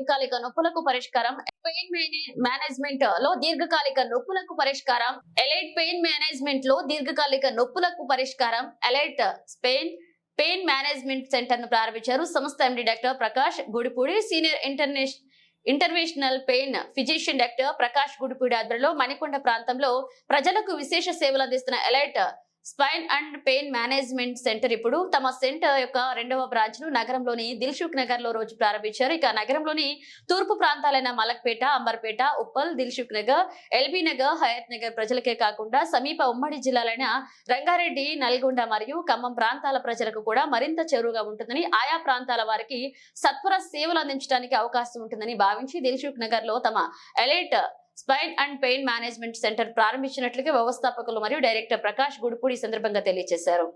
దీర్ఘకాలిక నొప్పులకు పరిష్కారం pain management లో దీర్ఘకాలిక నొప్పులకు పరిష్కారం ఎలైట్ పెయిన్ మేనేజ్మెంట్ లో దీర్ఘకాలిక నొప్పులకు పరిష్కారం ఎలైట్ పెయిన్ మేనేజ్మెంట్ సెంటర్ ను ప్రారంభించారు. సంస్థ MD doctor Prakash Gudipudi, senior international pain physician doctor Prakash Gudipudi ఆధ్వర్యంలో మణికొండ ప్రాంతంలో ప్రజలకు విశేష సేవలు అందిస్తున్న elite spine and pain management centre ఇప్పుడు తమ సెంటర్ యొక్క 2వ బ్రాంచ్ ను నగరంలోని దిల్సుఖ్ నగర్ లో రోజు ప్రారంభించారు. ఇక నగరంలోని తూర్పు ప్రాంతాలైన మలక్పేట, అంబర్పేట, ఉప్పల్, దిల్సుఖ్ నగర్, ఎల్బీ నగర్, హయత్ నగర్ ప్రజలకే కాకుండా సమీప ఉమ్మడి జిల్లాలైన రంగారెడ్డి, నల్గొండ మరియు ఖమ్మం ప్రాంతాల ప్రజలకు కూడా మరింత చేరువగా ఉంటుందని, ఆయా ప్రాంతాల వారికి సత్వర సేవలు అందించడానికి అవకాశం ఉంటుందని భావించి దిల్సుఖ్ నగర్ లో తమ elite spine and pain management centre ప్రారంభించినట్లుగా వ్యవస్థాపకులు మరియు డైరెక్టర్ ప్రకాష్ గుడిపూడి సందర్భంగా తెలియజేశారు.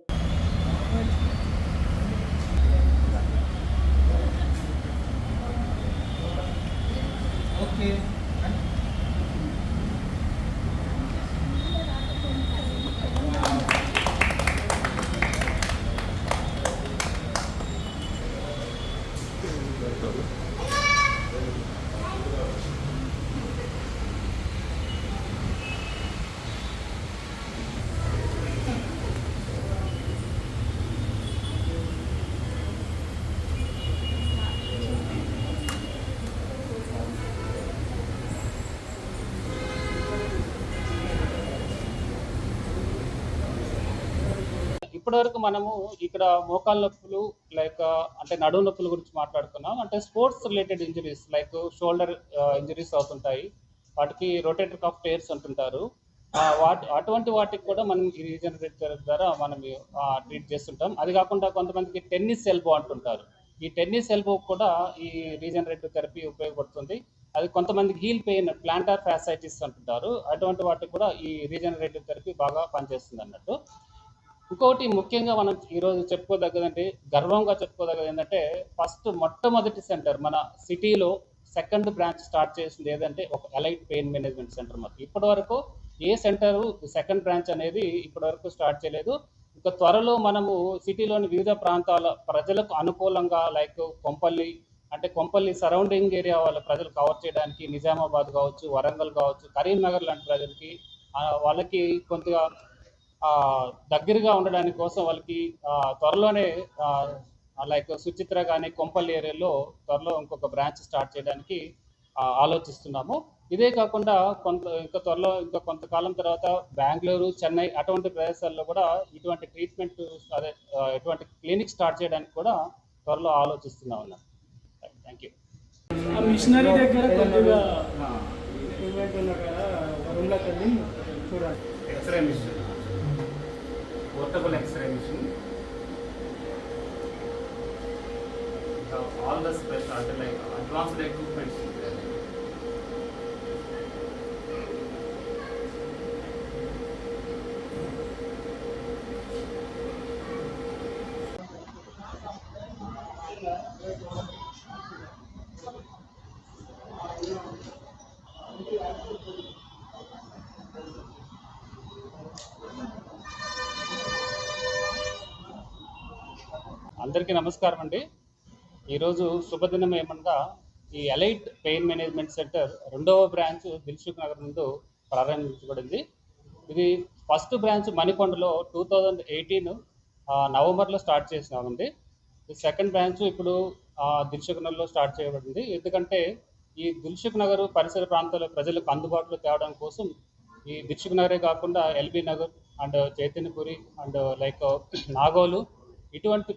ఇప్పటివరకు మనము ఇక్కడ మోకాళ్ళ నొప్పులు లైక్ అంటే నడుము నొప్పుల గురించి మాట్లాడుకున్నాం. అంటే sports related injuries like shoulder injuries అవుతుంటాయి, వాటికి రొటేటర్ కఫ్ టైర్స్ అంటుంటారు. అటువంటి వాటికి కూడా మనం ఈ రీజనరేటర్ ద్వారా మనం ట్రీట్ చేస్తుంటాం. అది కాకుండా కొంతమందికి టెన్నిస్ ఎల్బో అంటుంటారు. ఈ టెన్నిస్ ఎల్బో కూడా ఈ రీజనరేటివ్ థెరపీ ఉపయోగపడుతుంది. అది కొంతమందికి హీల్ పెయిన్, ప్లాంటార్ ఫ్యాసైటిస్ అంటుంటారు. అటువంటి వాటికి కూడా ఈ రీజనరేటివ్ థెరపీ బాగా పనిచేస్తుంది అన్నట్టు. ఇంకోటి ముఖ్యంగా మనం ఈరోజు చెప్పుకోదగ్గదంటే, గర్వంగా చెప్పుకోదగ్గది ఏంటంటే, మొట్టమొదటి సెంటర్ మన సిటీలో సెకండ్ బ్రాంచ్ స్టార్ట్ చేసింది ఏదంటే ఒక ఎలైట్ పెయిన్ మేనేజ్మెంట్ సెంటర్. మనకి ఇప్పటి వరకు ఏ సెంటరు సెకండ్ బ్రాంచ్ అనేది ఇప్పటి వరకు స్టార్ట్ చేయలేదు. ఇంకా త్వరలో మనము సిటీలోని వివిధ ప్రాంతాల ప్రజలకు అనుకూలంగా లైక్ కొంపల్లి సరౌండింగ్ ఏరియా వాళ్ళ ప్రజలు కవర్ చేయడానికి నిజామాబాద్ కావచ్చు, వరంగల్ కావచ్చు, కరీంనగర్ లాంటి ప్రజలకి వాళ్ళకి కొంతగా దగ్గరగా ఉండడానికి కోసం వాళ్ళకి త్వరలోనే లైక్ సుచిత్ర కానీ కొంపల్లి ఏరియాలో త్వరలో ఇంకొక బ్రాంచ్ స్టార్ట్ చేయడానికి ఆలోచిస్తున్నాము. ఇదే కాకుండా ఇంకా కొంతకాలం తర్వాత బెంగళూరు, చెన్నై అటువంటి ప్రదేశాల్లో కూడా ఇటువంటి ట్రీట్మెంట్ ఇటువంటి క్లినిక్ స్టార్ట్ చేయడానికి కూడా త్వరలో ఆలోచిస్తున్నాం అన్న. Thank you. మిషనరీ దగ్గర కొద్దిగా చూడండి. X-ray machine, portable x-ray machine, all the special like advanced equipments. అందరికీ నమస్కారం అండి. ఈరోజు శుభదినం ఏమనగా ఈ ఎలైట్ పెయిన్ మేనేజ్మెంట్ సెంటర్ 2వ బ్రాంచ్ దిల్సుఖ్ నగర్ నుండి ప్రారంభించబడింది. ఇది ఫస్ట్ బ్రాంచ్ మణికొండలో 2018 నవంబర్లో స్టార్ట్ చేసినామండి. ఈ సెకండ్ బ్రాంచ్ ఇప్పుడు దిల్సుఖ్ నగర్లో స్టార్ట్ చేయబడింది. ఎందుకంటే ఈ దిల్సుఖ్ నగర్ పరిసర ప్రాంతాల ప్రజలకు అందుబాటులో తేవడం కోసం ఈ దిల్సుఖ్ నగరే కాకుండా LB Nagar and Chaitanyapuri and like Nagole ఇటువంటి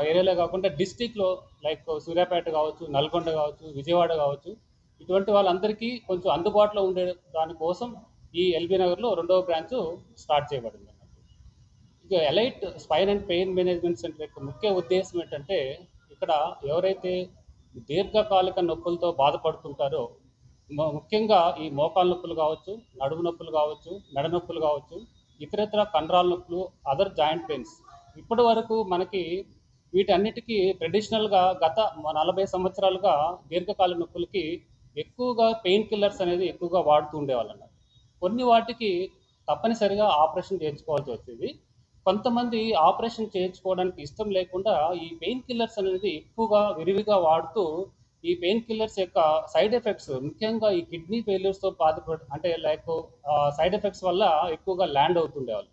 ఏరియాలో కాకుండా డిస్టిక్లో లైక్ సూర్యాపేట కావచ్చు, నల్గొండ కావచ్చు, విజయవాడ కావచ్చు, ఇటువంటి వాళ్ళందరికీ కొంచెం అందుబాటులో ఉండే దానికోసం ఈ ఎల్బీ నగర్లో 2వ బ్రాంచ్ స్టార్ట్ చేయబడింది అన్నట్టు. ఇక elite spine and pain management centre యొక్క ముఖ్య ఉద్దేశం ఏంటంటే, ఇక్కడ ఎవరైతే దీర్ఘకాలిక నొప్పులతో బాధపడుతుంటారో, ముఖ్యంగా ఈ మోకాళ్ళ నొప్పులు కావచ్చు, నడుము నొప్పులు కావచ్చు, మెడ నొప్పులు కావచ్చు, ఇతరత్ర కండరాల నొప్పులు, అదర్ జాయింట్ పెయిన్స్, ఇప్పటి వరకు మనకి వీటన్నిటికీ ట్రెడిషనల్గా గత 40 సంవత్సరాలుగా దీర్ఘకాలిక నొప్పులకి ఎక్కువగా పెయిన్ కిల్లర్స్ అనేది ఎక్కువగా వాడుతూ ఉండేవాళ్ళు అన్నమాట. కొన్ని వాటికి తప్పనిసరిగా ఆపరేషన్ చేయించుకోవాల్సి వచ్చేది. కొంతమంది ఆపరేషన్ చేయించుకోవడానికి ఇష్టం లేకుండా ఈ పెయిన్ కిల్లర్స్ అనేది ఎక్కువగా విరివిగా వాడుతూ ఈ పెయిన్ కిల్లర్స్ యొక్క సైడ్ ఎఫెక్ట్స్, ముఖ్యంగా ఈ కిడ్నీ ఫెయిల్యూర్స్తో అంటే లైక్ సైడ్ ఎఫెక్ట్స్ వల్ల ఎక్కువగా ల్యాండ్ అవుతుండేవాళ్ళు.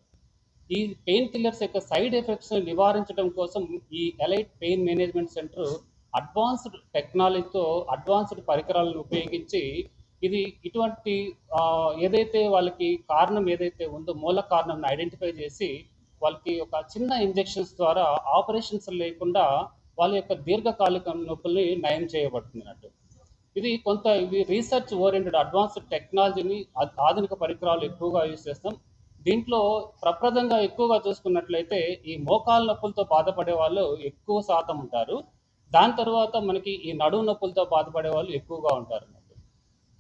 ఈ పెయిన్ కిల్లర్స్ యొక్క సైడ్ ఎఫెక్ట్స్ నివారించడం కోసం ఈ elite pain management centre advanced టెక్నాలజీతో అడ్వాన్స్డ్ పరికరాలను ఉపయోగించి ఇది ఇటువంటి ఏదైతే వాళ్ళకి కారణం ఏదైతే ఉందో మూల కారణం ఐడెంటిఫై చేసి వాళ్ళకి ఒక చిన్న ఇంజెక్షన్స్ ద్వారా ఆపరేషన్స్ లేకుండా వాళ్ళ యొక్క దీర్ఘకాలిక నొప్పుల్ని నయం చేయబడుతుంది అన్నట్టు. ఇది రీసెర్చ్ ఓరియంటెడ్ అడ్వాన్స్డ్ టెక్నాలజీని ఆధునిక పరికరాలు ఎక్కువగా యూజ్ చేస్తాం. దీంట్లో ప్రప్రదంగా ఎక్కువగా చూసుకున్నట్లయితే ఈ మోకాలు నొప్పులతో బాధపడే వాళ్ళు ఎక్కువ శాతం ఉంటారు. దాని తర్వాత మనకి ఈ నడుము నొప్పులతో బాధపడే వాళ్ళు ఎక్కువగా ఉంటారు అన్నట్టు.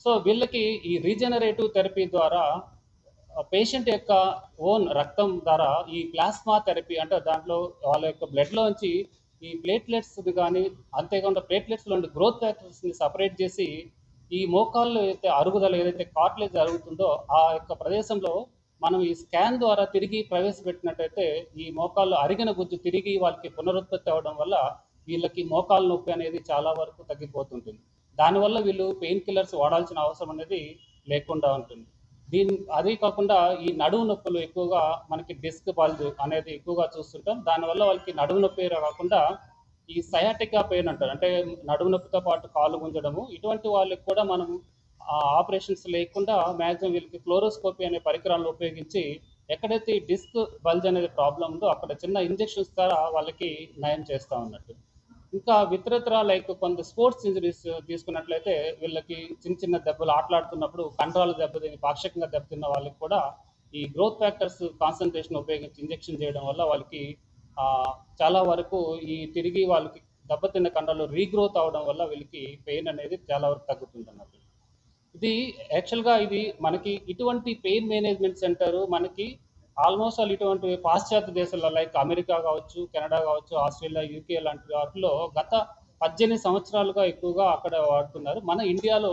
సో వీళ్ళకి ఈ రీజనరేటివ్ థెరపీ ద్వారా పేషెంట్ యొక్క ఓన్ రక్తం ద్వారా ఈ ప్లాస్మా థెరపీ అంటే దాంట్లో వాళ్ళ యొక్క బ్లడ్లోంచి ఈ ప్లేట్లెట్స్ కానీ అంతేకాకుండా ప్లేట్లెట్స్లో ఉండే గ్రోత్ ఫ్యాక్టర్స్ని సపరేట్ చేసి ఈ మోకాళ్ళు ఏదైతే అరుగుదల ఏదైతే కార్టిలేజ్ అరుగుతుందో ఆ యొక్క ప్రదేశంలో మనం ఈ స్కాన్ ద్వారా తిరిగి ప్రవేశపెట్టినట్టయితే ఈ మోకాళ్ళు అరిగిన గుజ్జు తిరిగి వాళ్ళకి పునరుత్పత్తి అవ్వడం వల్ల వీళ్ళకి మోకాలు నొప్పి అనేది చాలా వరకు తగ్గిపోతుంటుంది. దానివల్ల వీళ్ళు పెయిన్ కిల్లర్స్ వాడాల్సిన అవసరం అనేది లేకుండా ఉంటుంది. అదే కాకుండా ఈ నడుము నొప్పులు ఎక్కువగా మనకి డిస్క్ బల్జ్ అనేది ఎక్కువగా చూస్తుంటాం. దానివల్ల వాళ్ళకి నడుము నొప్పి కాకుండా ఈ సయాటికా పెయిన్ అంటారు, అంటే నడుము నొప్పితో పాటు కాళ్ళు గుంజడము, ఇటువంటి వాళ్ళకి కూడా మనం ఆపరేషన్స్ లేకుండా మ్యాక్సిమం వీళ్ళకి ఫ్లోరోస్కోపీ అనే పరికరాలను ఉపయోగించి ఎక్కడైతే ఈ డిస్క్ బల్జ్ అనేది ప్రాబ్లం ఉందో అక్కడ చిన్న ఇంజెక్షన్స్ ద్వారా వాళ్ళకి నయం చేస్తూ ఉన్నట్టు. ఇంకా ఇతరత్ర లైక్ కొంత స్పోర్ట్స్ ఇంజరీస్ తీసుకున్నట్లయితే వీళ్ళకి చిన్న చిన్న దెబ్బలు ఆటలాడుతున్నప్పుడు కండరాలు దెబ్బతిని పాక్షికంగా దెబ్బతిన్న వాళ్ళకి కూడా ఈ గ్రోత్ ఫ్యాక్టర్స్ కాన్సన్ట్రేషన్ ఉపయోగించి ఇంజెక్షన్ చేయడం వల్ల వాళ్ళకి చాలా వరకు ఈ తిరిగి వాళ్ళకి దెబ్బతిన్న కండరాలు రీగ్రోత్ అవడం వల్ల వీళ్ళకి పెయిన్ అనేది చాలా వరకు తగ్గుతుంది అన్నట్టు. ఇది మనకి ఇటువంటి పెయిన్ మేనేజ్మెంట్ సెంటర్ మనకి ఆల్మోస్ట్ ఇటువంటి పాశ్చాత్య దేశాల్లో లైక్ అమెరికా కావచ్చు, కెనడా కావచ్చు, ఆస్ట్రేలియా, యూకే లాంటి వాటిలో గత 18 సంవత్సరాలుగా ఎక్కువగా అక్కడ వాడుతున్నారు. మన ఇండియాలో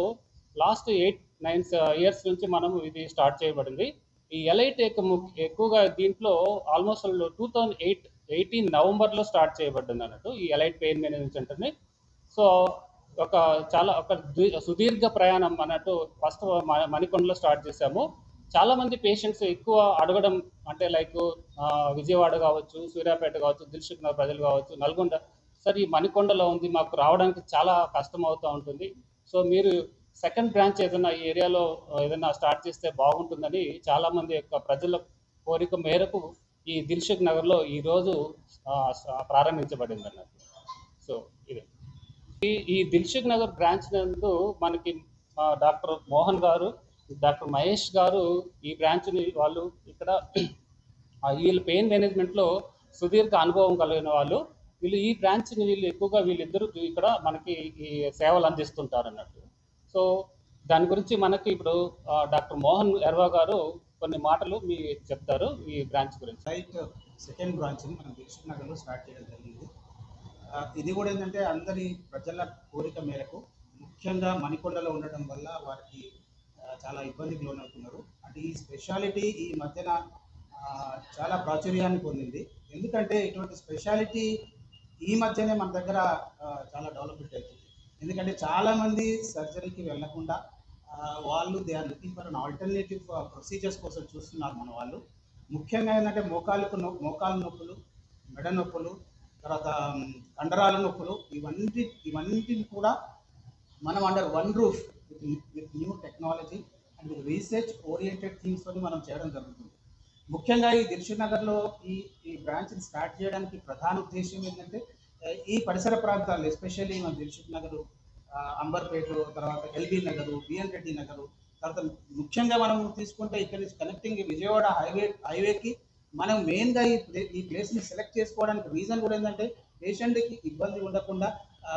లాస్ట్ 8-9 ఇయర్స్ నుంచి మనం ఇది స్టార్ట్ చేయబడింది. ఈ ఎలైట్ ఎక్కువగా దీంట్లో ఆల్మోస్ట్ 2018 నవంబర్లో స్టార్ట్ చేయబడింది అన్నట్టు ఈ ఎలైట్ పెయిన్ మేనేజ్మెంట్ సెంటర్ని. సో ఒక సుదీర్ఘ ప్రయాణం అన్నట్టు ఫస్ట్ మణికొండలో స్టార్ట్ చేశాము. చాలామంది పేషెంట్స్ ఎక్కువ అడగడం అంటే లైక్ విజయవాడ కావచ్చు, సూర్యాపేట కావచ్చు, దిల్సుఖ్ నగర్ ప్రజలు కావచ్చు, నల్గొండ, సార్ ఈ మణికొండలో ఉంది, మాకు రావడానికి చాలా కష్టం అవుతూ ఉంటుంది. సో మీరు సెకండ్ బ్రాంచ్ ఏదైనా ఈ ఏరియాలో ఏదైనా స్టార్ట్ చేస్తే బాగుంటుందని చాలామంది యొక్క ప్రజల కోరిక మేరకు ఈ దిల్సుఖ్ నగర్లో ఈరోజు ప్రారంభించబడింది అన్నట్టు. సో ఇది ఈ దిల్సుఖ్ నగర్ బ్రాంచ్ నందు మనకి డాక్టర్ మోహన్ గారు, డాక్టర్ మహేష్ గారు ఈ బ్రాంచ్ని వాళ్ళు ఇక్కడ వీళ్ళు పెయిన్ మేనేజ్మెంట్లో సుదీర్ఘ అనుభవం కలిగిన వాళ్ళు. ఈ బ్రాంచ్ని ఎక్కువగా వీళ్ళిద్దరూ ఇక్కడ మనకి ఈ సేవలు అందిస్తుంటారు అన్నట్టు. సో దాని గురించి మనకి ఇప్పుడు డాక్టర్ మోహన్ ఎర్వా గారు కొన్ని మాటలు చెప్తారు ఈ బ్రాంచ్ గురించి. రైట్, సెకండ్ బ్రాంచ్ని మనం దిల్సుఖ్ నగర్లో స్టార్ట్ చేయడం జరిగింది. ఇది కూడా ఏంటంటే అందరి ప్రజల కోరిక మేరకు, ముఖ్యంగా మణికొండలో ఉండడం వల్ల వారికి చాలా ఇబ్బందికి లోనవుతున్నారు. అంటే ఈ స్పెషాలిటీ ఈ మధ్యన చాలా ప్రాచుర్యాన్ని పొందింది. ఎందుకంటే ఇటువంటి స్పెషాలిటీ ఈ మధ్యనే మన దగ్గర చాలా డెవలప్మెంట్ అవుతుంది. ఎందుకంటే చాలామంది సర్జరీకి వెళ్ళకుండా వాళ్ళు they are looking for an alternative procedures కోసం చూస్తున్నారు మన వాళ్ళు. ముఖ్యంగా ఏంటంటే మోకాలు నొప్పులు, మెడ నొప్పులు, తర్వాత కండరాల నొప్పులు, ఇవన్నిటిని కూడా మనం under one roof with new technology and with research oriented things తోని మనం చేయడం జరుగుతుంది. ముఖ్యంగా ఈ దిల్సుఖ్ నగర్లో ఈ బ్రాంచ్ని స్టార్ట్ చేయడానికి ప్రధాన ఉద్దేశం ఏంటంటే ఈ పరిసర ప్రాంతాలు, ఎస్పెషల్లీ మన దిల్సుఖ్ నగరు, అంబర్పేట, తర్వాత ఎల్బీ నగరు, బిఎన్ రెడ్డి నగరు, తర్వాత ముఖ్యంగా మనం తీసుకుంటే ఇక్కడ నుంచి కనెక్టింగ్ విజయవాడ హైవేకి మనం మెయిన్గా ఈ ప్లేస్ని సెలెక్ట్ చేసుకోవడానికి రీజన్ కూడా ఏంటంటే పేషెంట్కి ఇబ్బంది ఉండకుండా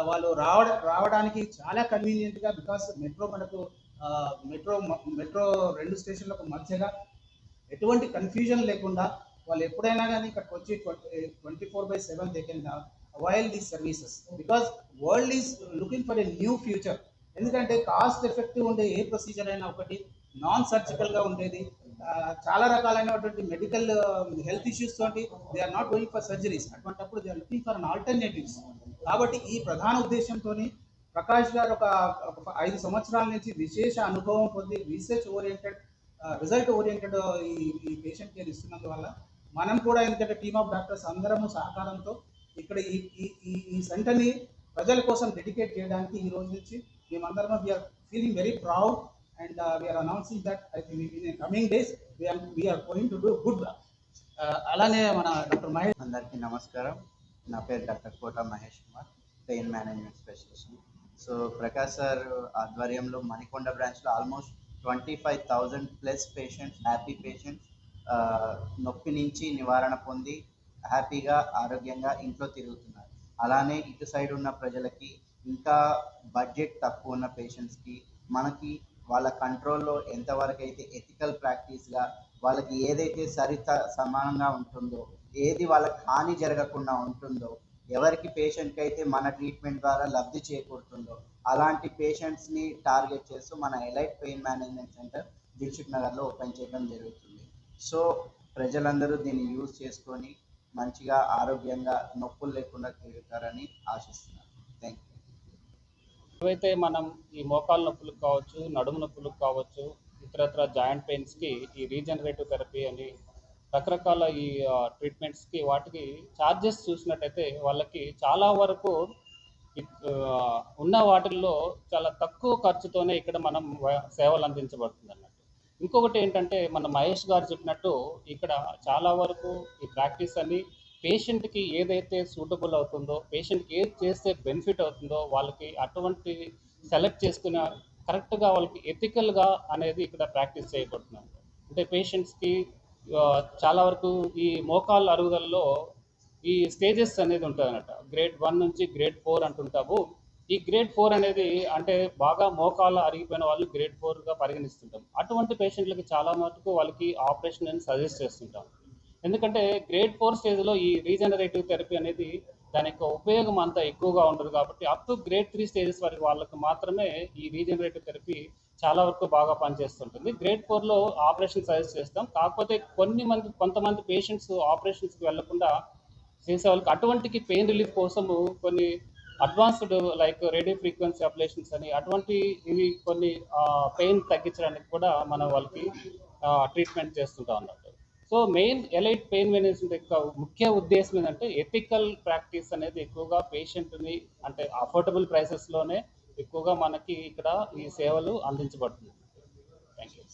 వాళ్ళు రావడానికి చాలా కన్వీనియంట్గా, బికాస్ మనకు మెట్రో 2 స్టేషన్లకు మధ్యగా ఎటువంటి కన్ఫ్యూజన్ లేకుండా వాళ్ళు ఎప్పుడైనా కానీ ఇక్కడికి వచ్చి 24/7 they can avail these services. Because world is looking for a new future. ఎందుకంటే కాస్ట్ ఎఫెక్టివ్ ఉండే ఏ ప్రొసీజర్ అయినా ఒకటి, నాన్ సర్జికల్గా ఉండేది, చాలా రకాలైనటువంటి మెడికల్ హెల్త్ ఇష్యూస్ తోటి they are not going for surgeries. అటువంటిప్పుడు they are looking for an alternatives. కాబట్టి ఈ ప్రధాన ఉద్దేశంతో ప్రకాష్ గారు ఒక 5 సంవత్సరాల నుంచి విశేష అనుభవం పొంది రిజల్ట్ ఓరియంటెడ్ ఈ పేషెంట్ కేర్ ఇస్తున్నందువల్ల మనం కూడా ఎందుకంటే టీమ్ ఆఫ్ డాక్టర్స్ అందరము సహకారంతో ఇక్కడ ఈ సెంటర్ని ప్రజల కోసం డెడికేట్ చేయడానికి ఈ రోజు నుంచి మేమందరం we are feeling very proud and we are announcing that I think in coming days we are going to do good. అలానే మన డాక్టర్ మహేష్. అందరికీ నమస్కారం. నా పేరు doctor Kota Mahesh Kumar, pain management specialist. So Prakash sir ఆధ్వర్యంలో మణికొండ బ్రాంచ్లో ఆల్మోస్ట్ 25,000+ పేషెంట్స్, హ్యాపీ పేషెంట్స్ నొప్పి నుంచి నివారణ పొంది హ్యాపీగా ఆరోగ్యంగా ఇంట్లో తిరుగుతున్నారు. అలానే ఇటు సైడ్ ఉన్న ప్రజలకి ఇంకా బడ్జెట్ తక్కువ ఉన్న పేషెంట్స్కి మనకి వాళ్ళ కంట్రోల్లో ఎంతవరకు అయితే ఎథికల్ ప్రాక్టీస్గా వాళ్ళకి ఏదైతే సమానంగా ఉంటుందో, ఏది వాళ్ళకి హాని జరగకుండా ఉంటుందో, ఎవరికి పేషెంట్కి అయితే మన ట్రీట్మెంట్ ద్వారా లబ్ధి చేకూరుతుందో అలాంటి పేషెంట్స్ని టార్గెట్ చేస్తూ మన elite pain management centre Dilsukh నగర్లో ఓపెన్ చేయడం జరుగుతుంది. సో ప్రజలందరూ దీన్ని యూజ్ చేసుకొని మంచిగా ఆరోగ్యంగా నొప్పులు లేకుండా తిరుగుతారని ఆశిస్తున్నాను. Thank you. ఏవైతే మనం ఈ మోకాలు నొప్పులకు కావచ్చు, నడుము నొప్పులకు కావచ్చు, ఇతరత్ర జాయింట్ పెయిన్స్కి ఈ రీజనరేటివ్ థెరపీ అని రకరకాల ఈ ట్రీట్మెంట్స్కి వాటికి ఛార్జెస్ చూసినట్టయితే వాళ్ళకి చాలా వరకు ఉన్న వాటిల్లో చాలా తక్కువ ఖర్చుతోనే ఇక్కడ మనం సేవలు అందించబడుతుంది అన్నట్టు. ఇంకొకటి ఏంటంటే మన మహేష్ గారు చెప్పినట్టు ఇక్కడ చాలా వరకు ఈ ప్రాక్టీస్ అని పేషెంట్కి ఏదైతే సూటబుల్ అవుతుందో, పేషెంట్కి ఏది చేస్తే బెనిఫిట్ అవుతుందో వాళ్ళకి అటువంటి సెలెక్ట్ చేసుకున్న కరెక్ట్గా వాళ్ళకి ఎథికల్గా అనేది ఇక్కడ ప్రాక్టీస్ చేయబడుతున్నాం. అంటే పేషెంట్స్కి చాలా వరకు ఈ మోకాళ్ళ అరుగుదలలో ఈ స్టేజెస్ అనేది ఉంటుంది అన్నట్టు. గ్రేడ్ 1 నుంచి గ్రేడ్ 4 అంటుంటాము. ఈ గ్రేడ్ 4 అనేది అంటే బాగా మోకాళ్ళు అరిగిపోయిన వాళ్ళు గ్రేడ్ 4గా పరిగణిస్తుంటాం. అటువంటి పేషెంట్లకి చాలా మటుకు వాళ్ళకి ఆపరేషన్ అని సజెస్ట్ చేస్తుంటాం. ఎందుకంటే గ్రేడ్ 4 స్టేజ్లో ఈ రీజనరేటివ్ థెరపీ అనేది దాని యొక్క ఉపయోగం అంతా ఎక్కువగా ఉండదు కాబట్టి అప్ టు గ్రేడ్ 3 స్టేజెస్ వరకు వాళ్ళకి మాత్రమే ఈ రీజనరేటివ్ థెరపీ చాలా వరకు బాగా పనిచేస్తుంటుంది. గ్రేడ్ 4లో ఆపరేషన్ సజెస్ట్ చేస్తాం. కాకపోతే కొంతమంది పేషెంట్స్ ఆపరేషన్స్కి వెళ్లకుండా చేసే వాళ్ళకి అటువంటికి పెయిన్ రిలీఫ్ కోసము కొన్ని advanced like radio frequency oblations అని అటువంటి ఇవి కొన్ని పెయిన్ తగ్గించడానికి కూడా మనం వాళ్ళకి ట్రీట్మెంట్ చేస్తుంటాం అన్నట్టు. So main elite pain management యొక్క ముఖ్య ఉద్దేశం ఏంటంటే ఎథికల్ ప్రాక్టీస్ అనేది ఎక్కువగా పేషెంట్ని అంటే అఫోర్డబుల్ ప్రైసెస్లోనే ఎక్కువగా మనకి ఇక్కడ ఈ సేవలు అందించబడుతుంది. Thank you.